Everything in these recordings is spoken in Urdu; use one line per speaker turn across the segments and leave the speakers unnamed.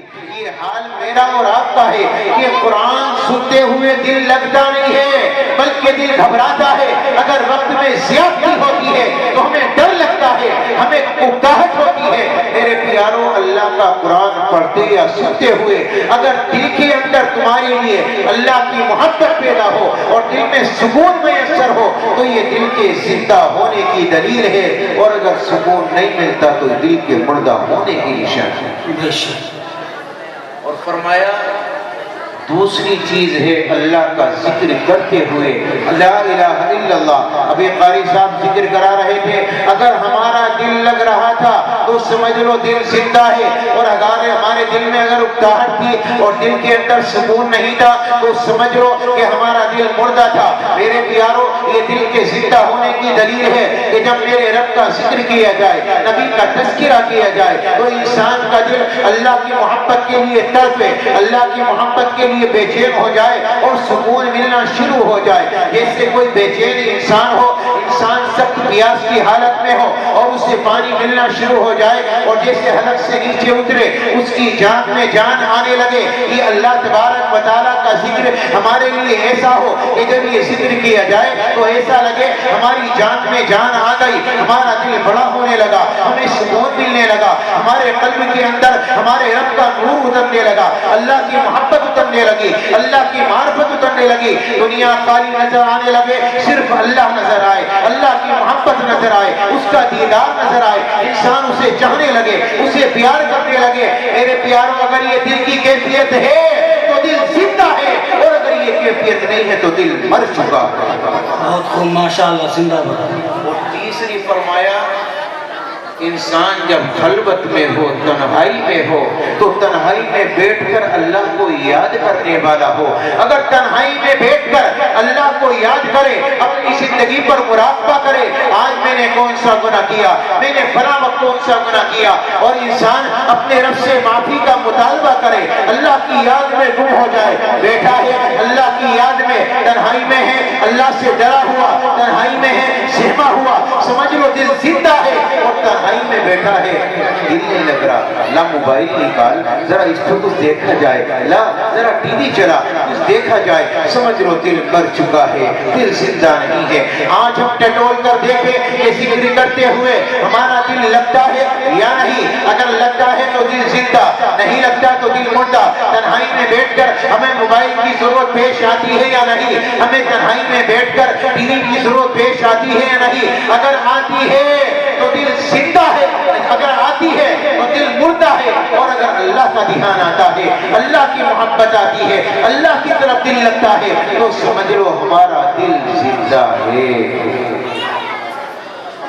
یہ حال میرا اور آپ کا ہے کہ قرآن سنتے ہوئے دل لگتا نہیں ہے بلکہ دل گھبراتا ہے. اگر وقت میں زیادتی ہوتی ہے تو ہمیں ڈر لگتا ہے, ہمیں اکتاہٹ ہوتی ہے. میرے پیاروں, اللہ کا قرآن پڑھتے یا سنتے ہوئے اگر دل کے اندر تمہارے لیے اللہ کی محبت پیدا ہو اور دل میں سکون میسر ہو تو یہ دل کے زندہ ہونے کی دلیل ہے, اور اگر سکون نہیں ملتا تو دل کے مردہ ہونے کی نشان ہے. اور فرمایا دوسری چیز ہے اللہ کا ذکر کرتے ہوئے لا الہ الا اللہ. ابھی قاری صاحب ذکر کرا رہے تھے, اگر ہمارا دل لگ رہا تھا تو سمجھ لو دل زندہ ہے, اور اگر ہمارے دل میں اگر اکتاہٹ تھی اور دل کے اندر سکون نہیں تھا تو سمجھ لو کہ ہمارا دل مردہ تھا. میرے پیاروں, یہ دل کے زندہ ہونے کی دلیل ہے کہ جب میرے رب کا ذکر کیا جائے, نبی کا تذکرہ کیا جائے تو انسان کا دل اللہ کی محبت کے لیے تڑپے, اللہ کی محبت کے لیے بے چین ہو جائے اور سکون ملنا شروع ہو جائے. جیسے کوئی بے چین انسان ہو, انسان سخت پیاس کی حالت میں ہو اور اسے پانی ملنا شروع ہو جائے اور جیسے حلق سے نیچے اترے اس کی جان میں جان آنے لگے. یہ اللہ تبارک و تعالیٰ کا ذکر ہمارے لیے ایسا ہو کہ جب یہ ذکر کیا جائے تو ایسا لگے ہماری جان میں جان آ گئی, ہمارا دل بڑا ہونے لگا, ہمیں سکون ملنے لگا, ہمارے قلب کے اندر ہمارے رب کا نور اترنے لگا, اللہ کی محبت اترنے لگی, اللہ کی معرفت اترنے لگی. دنیا خالی نظر آنے لگے, صرف اللہ نظر آئے, اللہ کی محبت نظر آئے, اس کا دیدار نظر آئے, انسان اسے چاہنے لگے, اسے پیار کرنے لگے. میرے پیاروں, اگر یہ دل کی کیفیت ہے تو دل زندہ ہے, اور اگر یہ کیفیت نہیں ہے تو دل مر چکا.
بہت خوب, ماشاءاللہ, زندہ باد.
اور تیسری فرمایا, انسان جب خلوت میں ہو, تنہائی میں ہو, تو تنہائی میں بیٹھ کر اللہ کو یاد کرنے والا ہو. اگر تنہائی میں بیٹھ کر اللہ کو یاد کرے, اپنی زندگی پر مراقبہ کرے, آج میں نے کون سا گناہ کیا, میں نے فلاں وقت کون سا گناہ کیا, اور انسان اپنے رب سے معافی کا مطالبہ کرے, اللہ کی یاد میں گم ہو جائے. بیٹھا ہے اللہ کی یاد میں, تنہائی میں ہے, اللہ سے ڈرا ہوا, تنہائی میں ہے, سہما ہوا, سمجھ لو دل زندہ ہے. اور تنہائی میں بیٹھا ہے, دل نہیں لگ رہا, لا موبائل نکال, ذرا اس کو کچھ دیکھا جائے, لا ذرا ٹی وی چلا, کچھ دیکھا جائے, سمجھ لو دل مر چکا ہے, دل زندہ نہیں ہے. آج ہم ٹٹول کر دیکھیں کہ ذکر کرتے ہوئے ہمارا دل لگتا ہے یا نہیں. اگر لگتا ہے تو دل زندہ, نہیں لگتا تو دل مردہ. تنہائی میں بیٹھ کر ہمیں موبائل کی ضرورت پیش آتی ہے یا نہیں, ہمیں تنہائی میں بیٹھ کر ٹی وی کی ضرورت پیش آتی ہے یا نہیں. اگر آتی ہے تو دل زندہ ہے, اگر آتی ہے تو دل مردہ ہے. اور اگر اللہ کا دھیان آتا ہے, اللہ کی محبت آتی ہے, اللہ کی طرف دل لگتا ہے, تو سمجھ لو ہمارا دل زندہ ہے.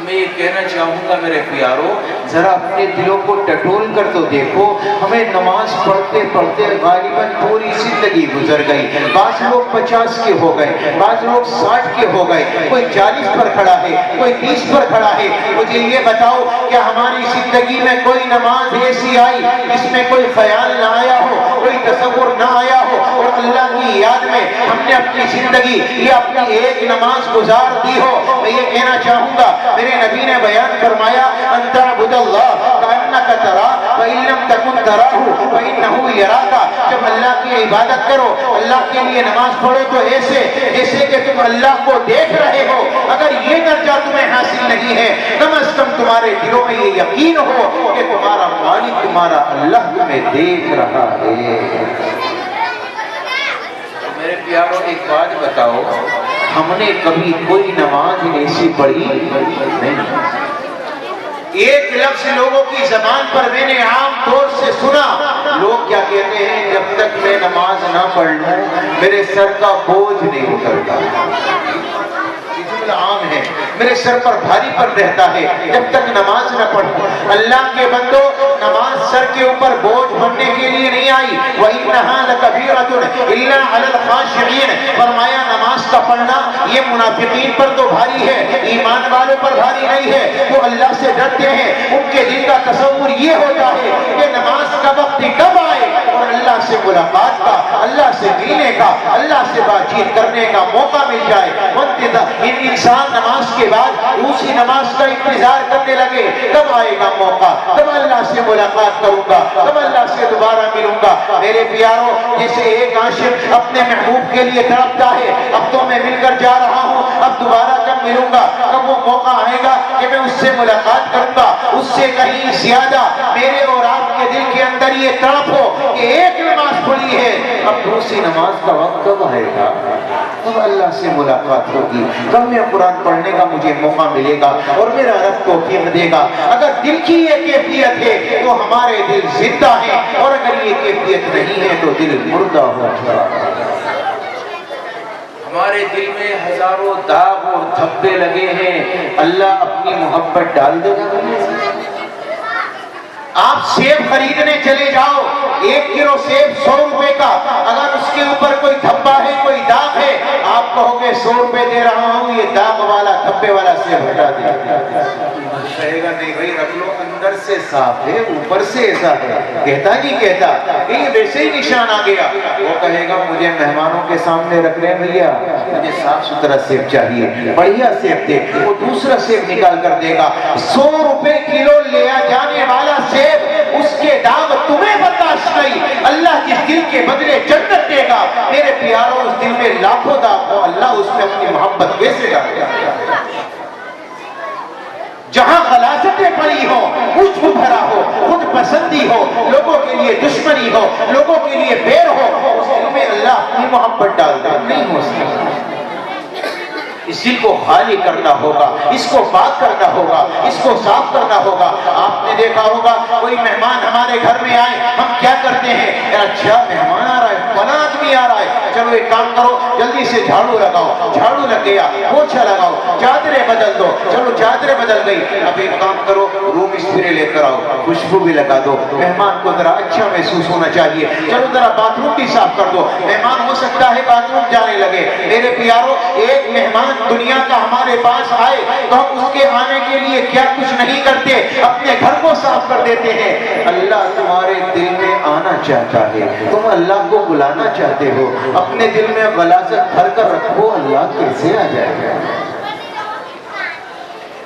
میں یہ کہنا چاہوں گا میرے پیاروں, ذرا اپنے دلوں کو ٹٹول کر تو دیکھو. ہمیں نماز پڑھتے پڑھتے غالباً پوری زندگی گزر گئی. بعض لوگ 50 کے ہو گئے, بعض لوگ 60 کے ہو گئے, کوئی 40 پر کھڑا ہے, کوئی 30 پر کھڑا ہے. مجھے یہ بتاؤ کہ ہماری زندگی میں کوئی نماز ایسی آئی جس میں کوئی خیال نہ آیا ہو, کوئی تصور نہ آیا ہو, اور اللہ کی یاد میں ہم نے اپنی زندگی یا اپنی ایک نماز گزار دی ہو. میں یہ کہنا چاہوں گا, میرے نبی نے بیان فرمایا, ان تعبد اللہ کأنک تراہ فإن لم تکن تراہ فإنہ یراک. جب اللہ کی عبادت کرو, اللہ کے لیے نماز پڑھو تو ایسے جیسے کہ تم اللہ کو دیکھ رہے ہو. اگر یہ درجہ تمہیں حاصل نہیں ہے, کم از کم تمہارے دلوں میں یہ یقین ہو کہ تمہارا مالک, تمہارا اللہ تمہیں دیکھ رہا ہے. میرے پیاروں, ایک بات بتاؤ, ہم نے کبھی کوئی نماز ایسی پڑھی نہیں. ایک لفظ لوگوں کی زبان پر میں نے عام طور سے سنا, لوگ کیا کہتے ہیں, جب تک میں نماز نہ پڑھ لوں میرے سر کا بوجھ نہیں اترتا. عام ہے, میرے سر پر بھاری پر رہتا ہے جب تک نماز نہ پڑھوں. اللہ کے بندو, نماز سر کے اوپر بوجھ بننے کے لیے نہیں آئی. وَإِنَّهَا لَكَبِيرَةٌ إِلَّا عَلَى الْخَاشِعِينَ. فرمایا نماز کا پڑھنا یہ منافقین پر تو بھاری ہے, ایمان والوں پر بھاری نہیں ہے. وہ اللہ سے ڈرتے ہیں, ان کے دل کا تصور یہ ہوتا ہے کہ نماز کا وقت کب آئے اور اللہ سے ملاقات کا، اللہ سے ملنے کا، اللہ سے بات چیت کرنے کا موقع مل جائے۔ انسان نماز کے بعد اسی نماز کا انتظار کرنے لگے، کب آئے گا موقع، کب اللہ سے ملاقات کروں گا، کب اللہ سے دوبارہ ملوں گا۔ میرے پیاروں، جیسے ایک عاشق اپنے محبوب کے لیے تڑپتا ہے، اب تو میں مل کر جا رہا ہوں، اب دوبارہ کب ملوں گا، کب وہ موقع آئے گا کہ میں اس سے ملاقات کروں گا۔ اس سے کہیں زیادہ میرے اور آپ کے دل کے اندر یہ تڑپ ہو کہ ایک نماز پڑھی ہے، اب دوسری نماز کا وقت کب آئے گا، کب اللہ سے ملاقات ہوگی، کب میں قرآن پڑھنے کا مجھے موقع ملے گا اور میرا رب توفیق دے گا۔ اگر دل کی یہ کیفیت ہے تو ہمارے دل زندہ ہیں، اور اگر یہ کیفیت نہیں ہے تو دل مردہ ہو چکا ہے۔ ہمارے دل میں ہزاروں داغ اور دھبے لگے ہیں، اللہ اپنی محبت ڈال دے گا۔ آپ سیب خریدنے چلے جاؤ، 1 کلو سیب 100 روپے کا، اگر اس کے اوپر کوئی دھبا ہے، کوئی داغ ہے، آپ کہو گے 100 روپے دے رہا ہوں، یہ داغ والا دھبے والا سیب ہٹا دے۔ کہے گا نہیں بھائی رکھ لو، اندر سے صاف ہے، اوپر سے ایسا ہے، کہتا نہیں کہتا کہ یہ ویسے ہی نشان آ گیا۔ وہ کہے گا مجھے مہمانوں کے سامنے رکھ رہے ہیں بھیا، مجھے صاف ستھرا سیب چاہیے، بڑھیا سیب دے، وہ دوسرا سیب نکال کر دے گا۔ 100 روپے کلو لیا جانے والا سیب، اس کے داغ تمہیں برداشت نہیں، اللہ جس دل کے بدلے جنت دے گا۔ میرے پیاروں، اس دل میں لاکھوں داغ ہو، اللہ اس میں اپنی محبت کیسے ڈالے گا؟ جہاں غلاظتیں پڑی ہو، عجب بھرا ہو، خود پسندی ہو، لوگوں کے لیے دشمنی ہو، لوگوں کے لیے بیر ہو، اس دل میں اللہ اپنی محبت ڈال دے، نہیں ہو سکتا۔ اس دل کو خالی کرنا ہوگا، اس کو پاک کرنا ہوگا، اس کو صاف کرنا ہوگا۔ آپ نے دیکھا ہوگا کوئی مہمان ہمارے گھر میں آئے، ہم کیا کرتے ہیں، اچھا مہمان آ رہا ہے، فلاں آدمی آ رہا ہے، چلو ایک کام کرو، جلدی سے جھاڑو لگاؤ، جھاڑو لگ گیا، پوچھا لگاؤ، چادریں بدل دو، چلو چادریں بدل گئی، اب ایک کام کرو، روم اسپرے لے کر آؤ، خوشبو بھی لگا دو، مہمان کو ذرا اچھا محسوس ہونا چاہیے، چلو ذرا باتھ روم بھی صاف کر دو، مہمان ہو سکتا ہے باتھ روم جانے لگے۔ میرے پیاروں، ایک مہمان دنیا کا ہمارے پاس آئے تو ہم اس کے آنے کے لیے کیا کچھ نہیں کرتے، اپنے گھر کو صاف کر دیتے ہیں۔ اللہ تمہارے دل میں آنا چاہتا ہے، تم اللہ کو بلانا چاہتے ہو، اپنے دل میں غلاظت بھر کر رکھو، اللہ کیسے آ جائے گا،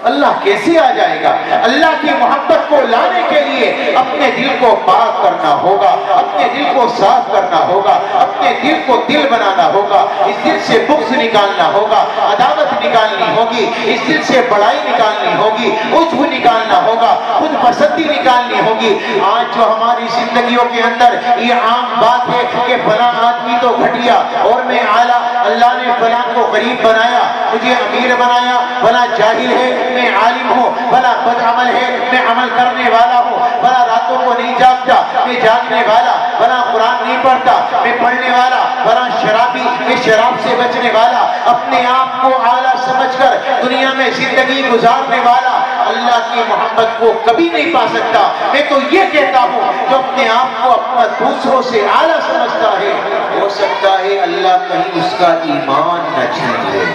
اللہ کیسے آ جائے گا؟ اللہ کی محبت کو لانے کے لیے اپنے دل کو پاک کرنا ہوگا، اپنے دل کو صاف کرنا ہوگا، اپنے دل کو دل بنانا ہوگا، اس دل سے بغض نکالنا ہوگا، عداوت نکالنی ہوگی، اس دل سے بڑائی نکالنی ہوگی، عجب نکالنا ہوگا، خود پسندی نکالنی ہوگی۔ آج جو ہماری زندگیوں کے اندر یہ عام بات ہے کہ فلاں آدمی تو گھٹیا اور میں اعلیٰ، اللہ نے فلاں کو غریب بنایا، مجھے امیر بنایا، فلاں جاہل ہے میں عالم ہوں، بھلا بد عمل ہے میں عمل کرنے والا ہوں، بھلا راتوں کو نہیں جاگتا میں جاگنے والا، بھلا قرآن نہیں پڑھتا میں پڑھنے والا، بھلا شرابی میں شراب سے بچنے والا، اپنے آپ کو اعلیٰ سمجھ کر دنیا میں زندگی گزارنے والا اللہ کی محبت کو کبھی نہیں پا سکتا۔ میں تو یہ کہتا ہوں جو اپنے آپ کو اپنا دوسروں سے اعلیٰ سمجھتا ہے، ہو سکتا ہے اللہ کہیں اس کا ایمان نہ چھین لے۔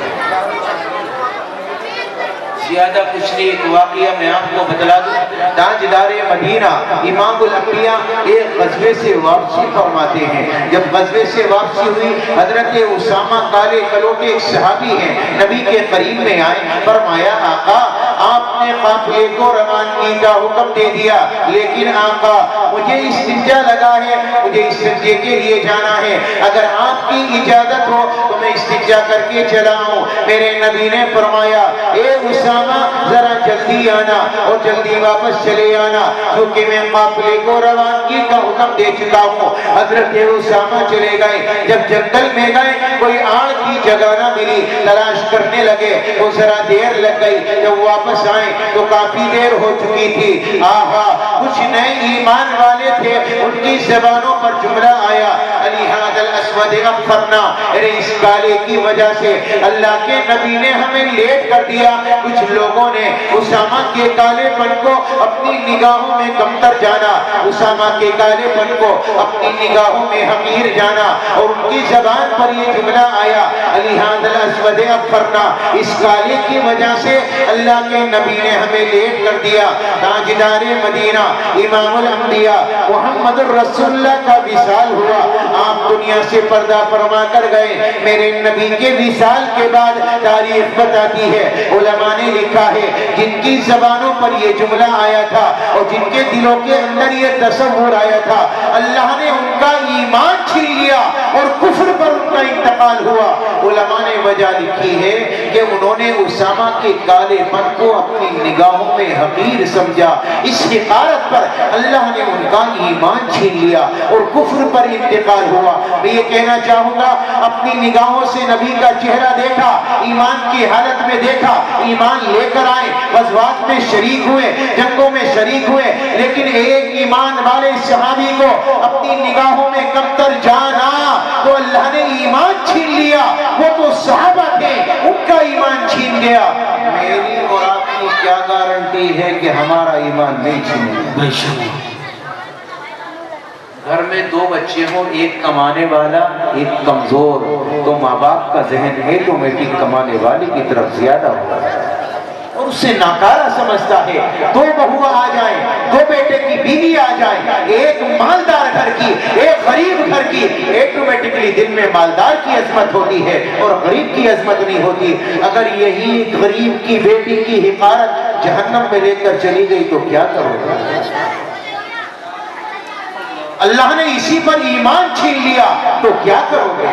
زیادہ کچھ نہیں، ایک واقعہ میں آپ کو بتلا دوں۔ تاجدار مدینہ امام الانبیاء ایک غزوے سے واپسی فرماتے ہیں۔ جب غزوے سے واپسی ہوئی، حضرت اسامہ کالے کلوٹے ایک صحابی ہیں، نبی کے قریب میں آئے، فرمایا آقا آپ نے قافلے کو روانگی کا حکم دے دیا، لیکن آقا مجھے استنجا لگا ہے، مجھے استنجے کے لیے جانا ہے، اگر آپ کی اجازت ہو تو میں استنجا کر کے چلا ہوں۔ میرے نبی نے فرمایا اے اسامہ ذرا جلدی آنا اور جلدی واپس چلے آنا، کیونکہ میں قافلے کو روانگی کا حکم دے چکا ہوں۔ حضرت اسامہ چلے گئے، جب جنگل میں گئے کوئی آڑ کی جگہ نہ ملی، تلاش کرنے لگے تو ذرا دیر لگ گئی، جب واپس آئے تو کافی دیر ہو چکی تھی۔ آہا کچھ نئے ایمان والے تھے، ان کی زبانوں پر جملہ آیا علی ھذا الاسود اغفرنا، ارے اس کالے کی وجہ سے اللہ کے نبی نے ہمیں لیٹ کر دیا۔ کچھ لوگوں نے اسامہ کے کالے پن کو اپنی نگاہوں میں کمتر جانا، اسامہ کے کالے پن کو اپنی نگاہوں میں حقیر جانا، اور ان کی زبان پر یہ جملہ آیا الہاد الاسود اغفرنا، اس کالے کی وجہ سے اللہ کے نبی نے ہمیں لیٹ کر دیا۔ تاجدار مدینہ امام الانبیاء محمد الرسول اللہ کا وصال ہوا، آپ دنیا سے پردہ فرما کر گئے۔ میرے نبی کے وصال کے بعد تاریخ بتاتی ہے، علماء نے لکھا ہے جن کی زبانوں پر یہ جملہ آیا تھا اور جن کے دلوں کے اندر یہ تصور آیا تھا، اللہ نے ان کا ایمان چھین لیا اور کفر پر ان کا انتقال ہوا۔ علماء نے وجہ لکھی ہے کہ انہوں نے اسامہ کے کالے پن کو اپنی نگاہوں میں حقیر سمجھا، اس حقارت پر اللہ نے ان کا ایمان چھین لیا اور کفر پر انتقال ہوا۔ میں یہ کہنا چاہوں گا، اپنی نگاہوں سے نبی کا چہرہ دیکھا، ایمان کی حالت میں دیکھا، ایمان لے کر آئے، غزوات میں شریک ہوئے، جنگوں میں شریک ہوئے، لیکن ایک ایمان والے صحابی کو اپنی نگاہوں میں کمتر جانا تو اللہ نے ایمان چھین لیا۔ وہ تو صحابہ تھے، ان کا ایمان چھین گیا۔ میری اور آپ کی کیا گارنٹی ہے کہ ہمارا ایمان نہیں چھینے؟ گھر میں دو بچے ہوں، ایک کمانے والا ایک کمزور، تو ماں باپ کا ذہن آٹومیٹک کمانے والے کی طرف زیادہ ہوتا ہے اور اسے ناکارہ سمجھتا ہے۔ دو بہویں آ جائیں، دو بیٹے کی بیوی آ جائیں، ایک مالدار گھر کی ایک غریب گھر کی، آٹومیٹکلی دل میں مالدار کی عظمت ہوتی ہے اور غریب کی عظمت نہیں ہوتی۔ اگر یہی غریب کی بیٹی کی حقارت جہنم میں لے کر چلی گئی تو کیا کرو گے؟ اللہ نے اسی پر ایمان چھین لیا تو کیا کرو گے؟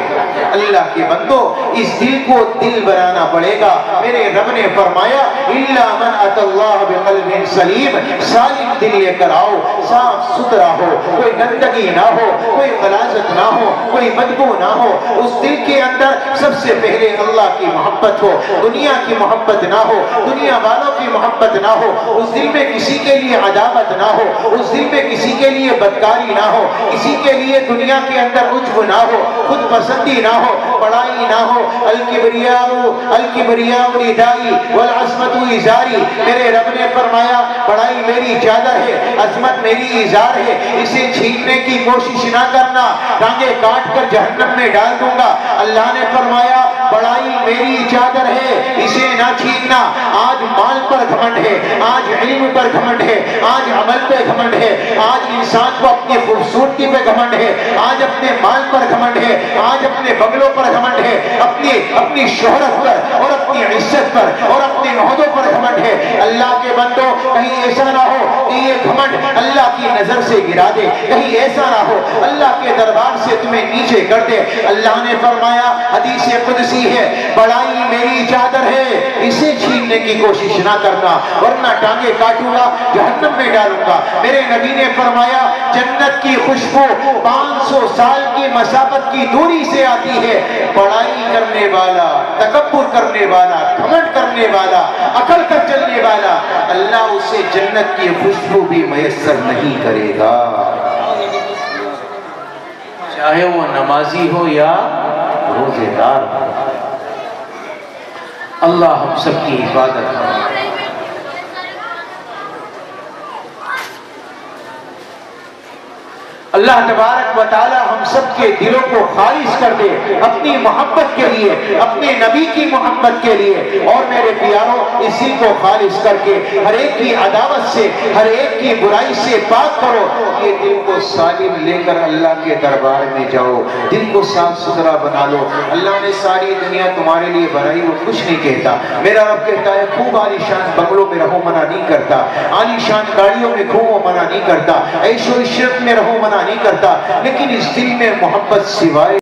اللہ کے بندو، اس دل کو دل بنانا پڑے گا۔ میرے رب نے فرمایا الا من اتى الله بقلب سلیم، سالم دل لے کر آؤ، صاف ستھرا ہو، کوئی گندگی نہ ہو، کوئی غلاظت نہ ہو، کوئی بدبو نہ ہو۔ اس دل کے اندر سب سے پہلے اللہ کی محبت ہو، دنیا کی محبت نہ ہو، دنیا والوں کی محبت نہ ہو، اس دل میں کسی کے لیے عداوت نہ ہو، اس دل میں کسی کے لیے بدکاری نہ ہو، کسی کے لیے دنیا کے اندر عجب نہ ہو، خود پسندی نہ ہو، بڑائی نہ ہو۔ الکبریاء ردائی والعصمت ازاری، میرے رب نے فرمایا بڑائی میری چادر ہے، عظمت میری ازار ہے، اسے چھیننے کی کوشش نہ کرنا، ٹانگیں کاٹ کر جہنم میں ڈال دوں گا۔ اللہ نے فرمایا بڑائی میری چادر ہے، اسے نہ چھیننا۔ آج مال پر گھمنڈ ہے، آج علم پر گھمنڈ ہے، آج عمل پہ گھمنڈ ہے، آج انسان کو اپنی خوبصورتی پہ گھمنڈ ہے، آج اپنے مال پر گھمنڈ ہے، آج اپنے بنگلوں پر گھمنڈ ہے، اپنی شہرت پر اور اپنی عزت پر اور اپنے عہدوں پر گھمنڈ ہے۔ اللہ کے بندو، کہیں ایسا نہ ہو کہ یہ گھمنڈ اللہ کی نظر سے گرا دے، کہیں ایسا نہ ہو اللہ کے دربار سے تمہیں نیچے کر دے۔ اللہ نے فرمایا، حدیث قدسی ہے، بڑائی میری چادر ہے، اسے چھیننے کی کوشش نہ کرنا ورنہ ٹانگیں کاٹوں گا، جہنم میں ڈالوں گا۔ میرے نبی نے فرمایا جنت کی خوشبو 500 سال کی مسافت کی دوری سے آتی ہے۔ بڑائی کرنے والا، تکبر کرنے والا، گھمنڈ کرنے والا، اکڑ کر چلنے والا، اللہ اسے جنت کی خوشبو بھی میسر نہیں کرے گا، چاہے وہ نمازی ہو یا روزے دار ہو۔ اللہ ہم سب کی حفاظت کرے۔ اللہ تبارک و تعالی ہم سب کے دلوں کو خالص کر دے اپنی محبت کے لیے، اپنے نبی کی محبت کے لیے۔ اور میرے پیاروں، اسی کو خالص کر کے ہر ایک کی عداوت سے، ہر ایک کی برائی سے پاک کرو۔ یہ دل کو سالم لے کر اللہ کے دربار میں جاؤ، دل کو صاف ستھرا بنا لو۔ اللہ نے ساری دنیا تمہارے لیے بنائی، وہ کچھ نہیں کہتا۔ میرا رب کہتا ہے خوب عالی شان بنگلوں میں رہو، منع نہیں کرتا، عالی شان گاڑیوں میں گھومو، منع نہیں کرتا، عیش و عشرت میں رہو، منع نہیں کرتا، لیکن اس دل میں محبت سوائے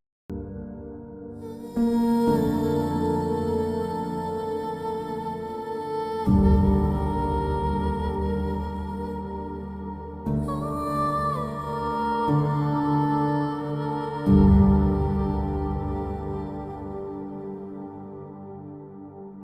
you.